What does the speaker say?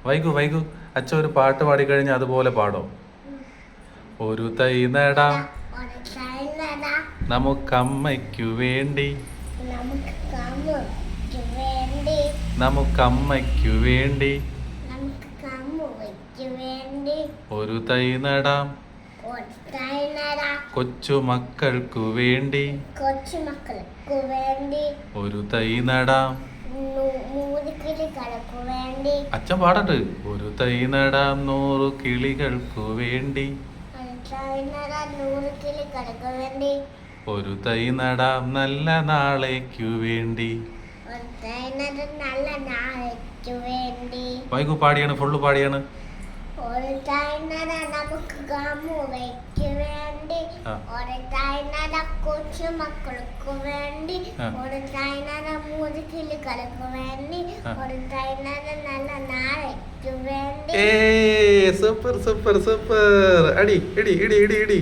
വൈകു വൈകു അച്ഛൻ ഒരു പാട്ട് പാടിക്കഴിഞ്ഞാൽ അതുപോലെ പാടോ? ഒരു തൈ നടാം നമുക്കമ്മയ്ക്കു വേണ്ടി, നമുക്കമ്മയ്ക്കു വേണ്ടി ഒരു തൈ നടാം കൊച്ചുമക്കൾക്കു വേണ്ടി, ഒരു തൈ നടാം. അച്ഛൻ പാടട്ട്. ഒരു തൈ നടാം 100 കിളികൾക്കു വേണ്ടി, ഒരു തൈ നടാം നല്ല നാളേക്കു വേണ്ടി. വൈകു പാടിയാണ്, ഫുള്ള് പാടിയാണ്. ഒരു തൈ നടാം നമുക്ക് ഗമ്മുവയ്ക്കു വേണ്ടി, ഒരു തൈ നടാം കൊച്ചുമക്കൾക്ക് വേണ്ടി, ഒരു തൈ നടാം 3 കിളികൾക്ക് വേണ്ടി, ഒരു തൈ നടാം നല്ല നാളേക്കു വേണ്ടി. Super super super. അടി ഇടി ഇടി ഇടി ഇടി.